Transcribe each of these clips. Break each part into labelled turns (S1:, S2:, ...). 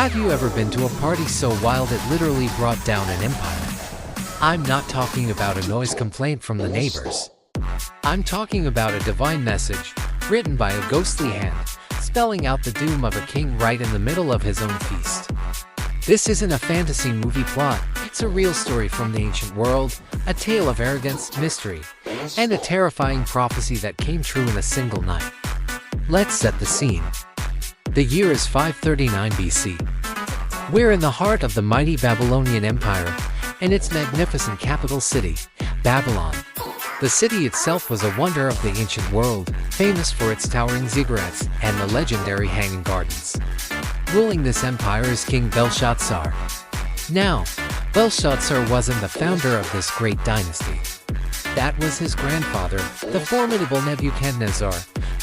S1: Have you ever been to a party so wild it literally brought down an empire? I'm not talking about a noise complaint from the neighbors. I'm talking about a divine message, written by a ghostly hand, spelling out the doom of a king right in the middle of his own feast. This isn't a fantasy movie plot, it's a real story from the ancient world, a tale of arrogance, mystery, and a terrifying prophecy that came true in a single night. Let's set the scene. The year is 539 BC. We're in the heart of the mighty Babylonian Empire, and its magnificent capital city, Babylon. The city itself was a wonder of the ancient world, famous for its towering ziggurats and the legendary hanging gardens. Ruling this empire is King Belshazzar. Now, Belshazzar wasn't the founder of this great dynasty. That was his grandfather, the formidable Nebuchadnezzar,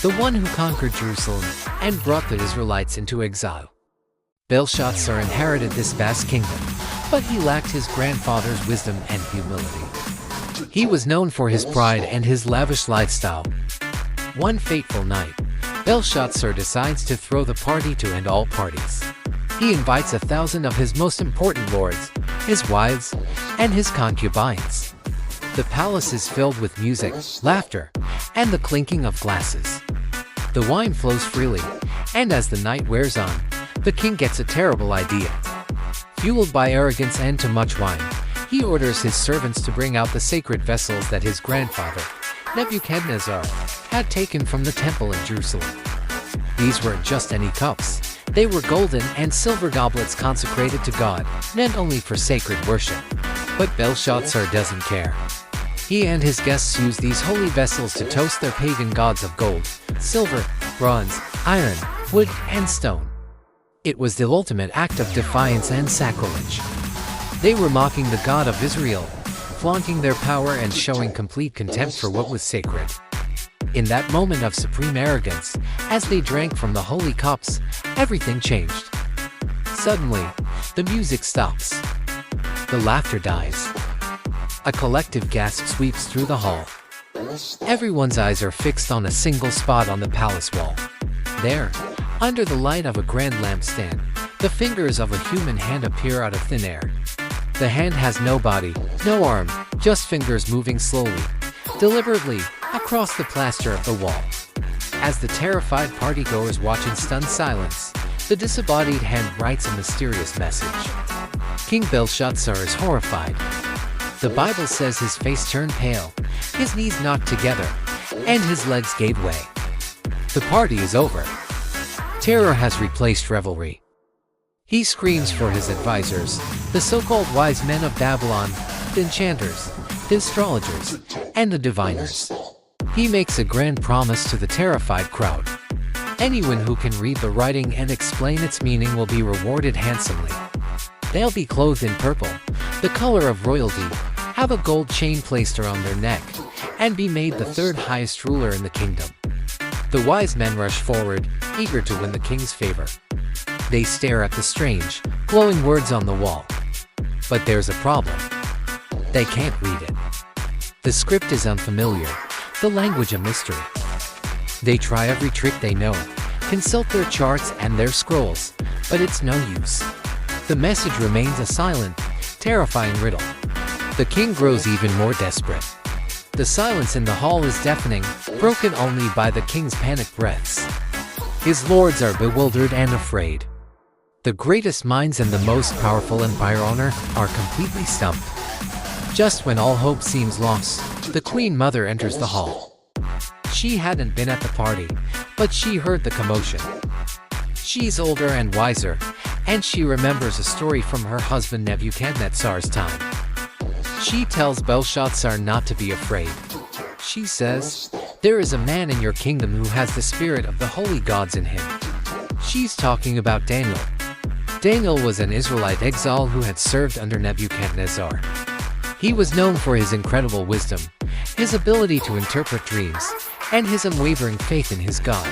S1: the one who conquered Jerusalem and brought the Israelites into exile. Belshazzar inherited this vast kingdom, but he lacked his grandfather's wisdom and humility. He was known for his pride and his lavish lifestyle. One fateful night, Belshazzar decides to throw the party to end all parties. He invites 1,000 of his most important lords, his wives, and his concubines. The palace is filled with music, laughter, and the clinking of glasses. The wine flows freely, and as the night wears on, the king gets a terrible idea. Fueled by arrogance and too much wine, he orders his servants to bring out the sacred vessels that his grandfather, Nebuchadnezzar, had taken from the temple in Jerusalem. These weren't just any cups. They were golden and silver goblets consecrated to God, meant only for sacred worship. But Belshazzar doesn't care. He and his guests use these holy vessels to toast their pagan gods of gold, silver, bronze, iron, wood, and stone. It was the ultimate act of defiance and sacrilege. They were mocking the God of Israel, flaunting their power and showing complete contempt for what was sacred. In that moment of supreme arrogance, as they drank from the holy cups, everything changed. Suddenly, the music stops. The laughter dies. A collective gasp sweeps through the hall. Everyone's eyes are fixed on a single spot on the palace wall. There, under the light of a grand lampstand, the fingers of a human hand appear out of thin air. The hand has no body, no arm, just fingers moving slowly, deliberately, across the plaster of the wall. As the terrified partygoers watch in stunned silence, the disembodied hand writes a mysterious message. King Belshazzar is horrified. The Bible says his face turned pale, his knees knocked together, and his legs gave way. The party is over. Terror has replaced revelry. He screams for his advisors, the so-called wise men of Babylon, the enchanters, the astrologers, and the diviners. He makes a grand promise to the terrified crowd. Anyone who can read the writing and explain its meaning will be rewarded handsomely. They'll be clothed in purple, the color of royalty, have a gold chain placed around their neck, and be made the third highest ruler in the kingdom. The wise men rush forward, eager to win the king's favor. They stare at the strange, glowing words on the wall. But there's a problem. They can't read it. The script is unfamiliar, the language a mystery. They try every trick they know, consult their charts and their scrolls, but it's no use. The message remains a silent, terrifying riddle. The king grows even more desperate. The silence in the hall is deafening, broken only by the king's panicked breaths. His lords are bewildered and afraid. The greatest minds and the most powerful empire owner are completely stumped. Just when all hope seems lost, the Queen Mother enters the hall. She hadn't been at the party, but she heard the commotion. She's older and wiser, and she remembers a story from her husband Nebuchadnezzar's time. She tells Belshazzar not to be afraid. She says, "There is a man in your kingdom who has the spirit of the holy gods in him." She's talking about Daniel. Daniel was an Israelite exile who had served under Nebuchadnezzar. He was known for his incredible wisdom, his ability to interpret dreams, and his unwavering faith in his God.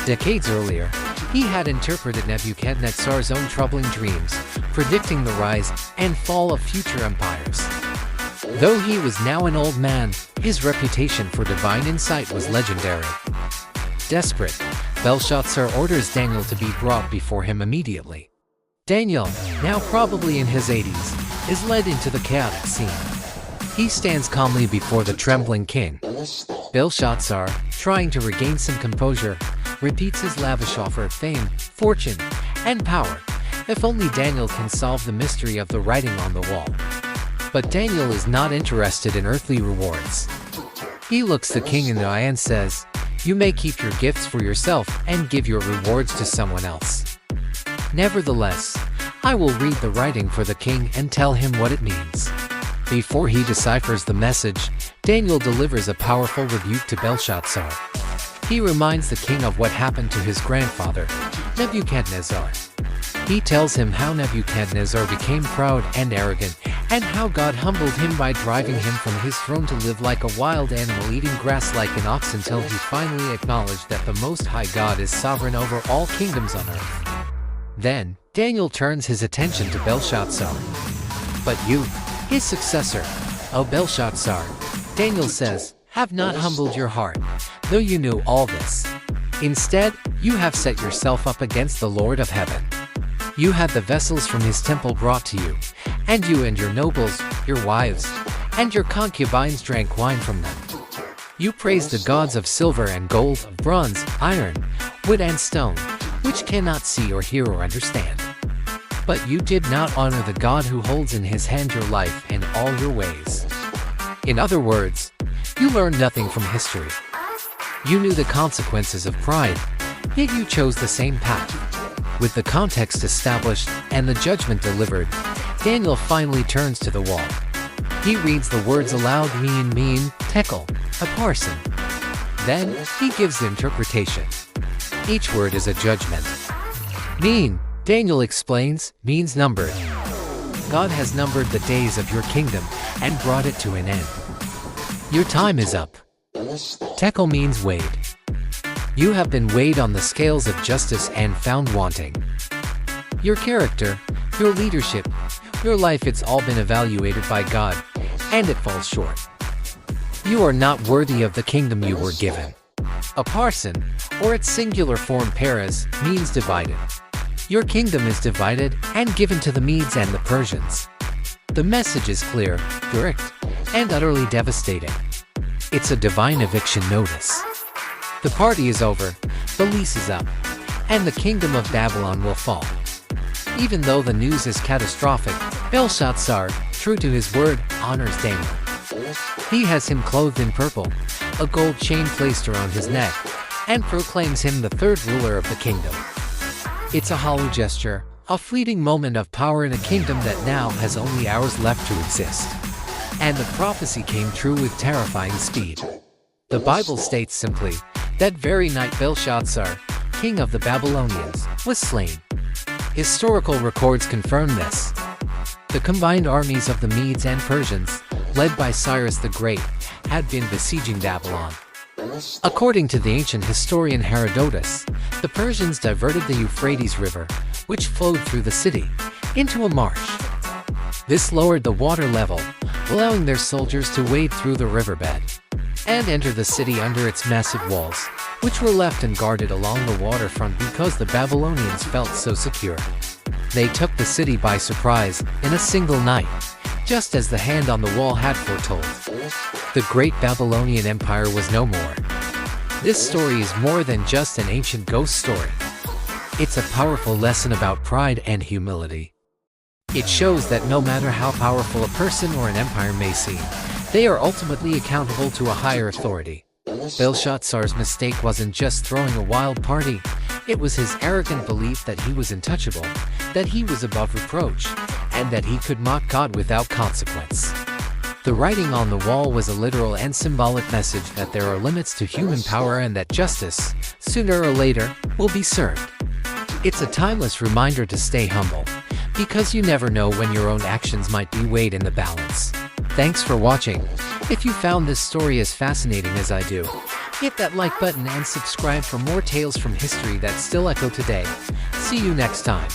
S1: Decades earlier, he had interpreted Nebuchadnezzar's own troubling dreams, predicting the rise and fall of future empires. Though he was now an old man, his reputation for divine insight was legendary. Desperate, Belshazzar orders Daniel to be brought before him immediately. Daniel, now probably in his 80s, is led into the chaotic scene. He stands calmly before the trembling king. Belshazzar, trying to regain some composure, repeats his lavish offer of fame, fortune, and power. If only Daniel can solve the mystery of the writing on the wall. But Daniel is not interested in earthly rewards. He looks the king in the eye and says, "You may keep your gifts for yourself and give your rewards to someone else. Nevertheless, I will read the writing for the king and tell him what it means." Before he deciphers the message, Daniel delivers a powerful rebuke to Belshazzar. He reminds the king of what happened to his grandfather, Nebuchadnezzar. He tells him how Nebuchadnezzar became proud and arrogant, and how God humbled him by driving him from his throne to live like a wild animal eating grass like an ox until he finally acknowledged that the Most High God is sovereign over all kingdoms on earth. Then, Daniel turns his attention to Belshazzar. "But you, his successor, O Belshazzar," Daniel says, "have not humbled your heart, though you knew all this. Instead, you have set yourself up against the Lord of heaven. You had the vessels from his temple brought to you, and you and your nobles, your wives, and your concubines drank wine from them. You praised the gods of silver and gold, of bronze, iron, wood and stone, which cannot see or hear or understand. But you did not honor the God who holds in his hand your life and all your ways." In other words, you learned nothing from history. You knew the consequences of pride, yet you chose the same path. With the context established and the judgment delivered, Daniel finally turns to the wall. He reads the words aloud: Mene, Tekel, a Parsin. Then, he gives the interpretation. Each word is a judgment. Mene, Daniel explains, means numbered. God has numbered the days of your kingdom and brought it to an end. Your time is up. Tekel means weighed. You have been weighed on the scales of justice and found wanting. Your character, your leadership, your life, it's all been evaluated by God, and it falls short. You are not worthy of the kingdom you were given. A Parsin, or its singular form Paras, means divided. Your kingdom is divided and given to the Medes and the Persians. The message is clear, direct, and utterly devastating. It's a divine eviction notice. The party is over, the lease is up, and the kingdom of Babylon will fall. Even though the news is catastrophic, Belshazzar, true to his word, honors Daniel. He has him clothed in purple, a gold chain placed around his neck, and proclaims him the third ruler of the kingdom. It's a hollow gesture, a fleeting moment of power in a kingdom that now has only hours left to exist. And the prophecy came true with terrifying speed. The Bible states simply, that very night Belshazzar, king of the Babylonians, was slain. Historical records confirm this. The combined armies of the Medes and Persians, led by Cyrus the Great, had been besieging Babylon. According to the ancient historian Herodotus, the Persians diverted the Euphrates River, which flowed through the city, into a marsh. This lowered the water level, allowing their soldiers to wade through the riverbed and enter the city under its massive walls, which were left unguarded along the waterfront because the Babylonians felt so secure. They took the city by surprise in a single night, just as the hand on the wall had foretold. The great Babylonian Empire was no more. This story is more than just an ancient ghost story. It's a powerful lesson about pride and humility. It shows that no matter how powerful a person or an empire may seem, they are ultimately accountable to a higher authority. Belshazzar's mistake wasn't just throwing a wild party, it was his arrogant belief that he was untouchable, that he was above reproach, and that he could mock God without consequence. The writing on the wall was a literal and symbolic message that there are limits to human power and that justice, sooner or later, will be served. It's a timeless reminder to stay humble, because you never know when your own actions might be weighed in the balance. Thanks for watching. If you found this story as fascinating as I do, hit that like button and subscribe for more tales from history that still echo today. See you next time.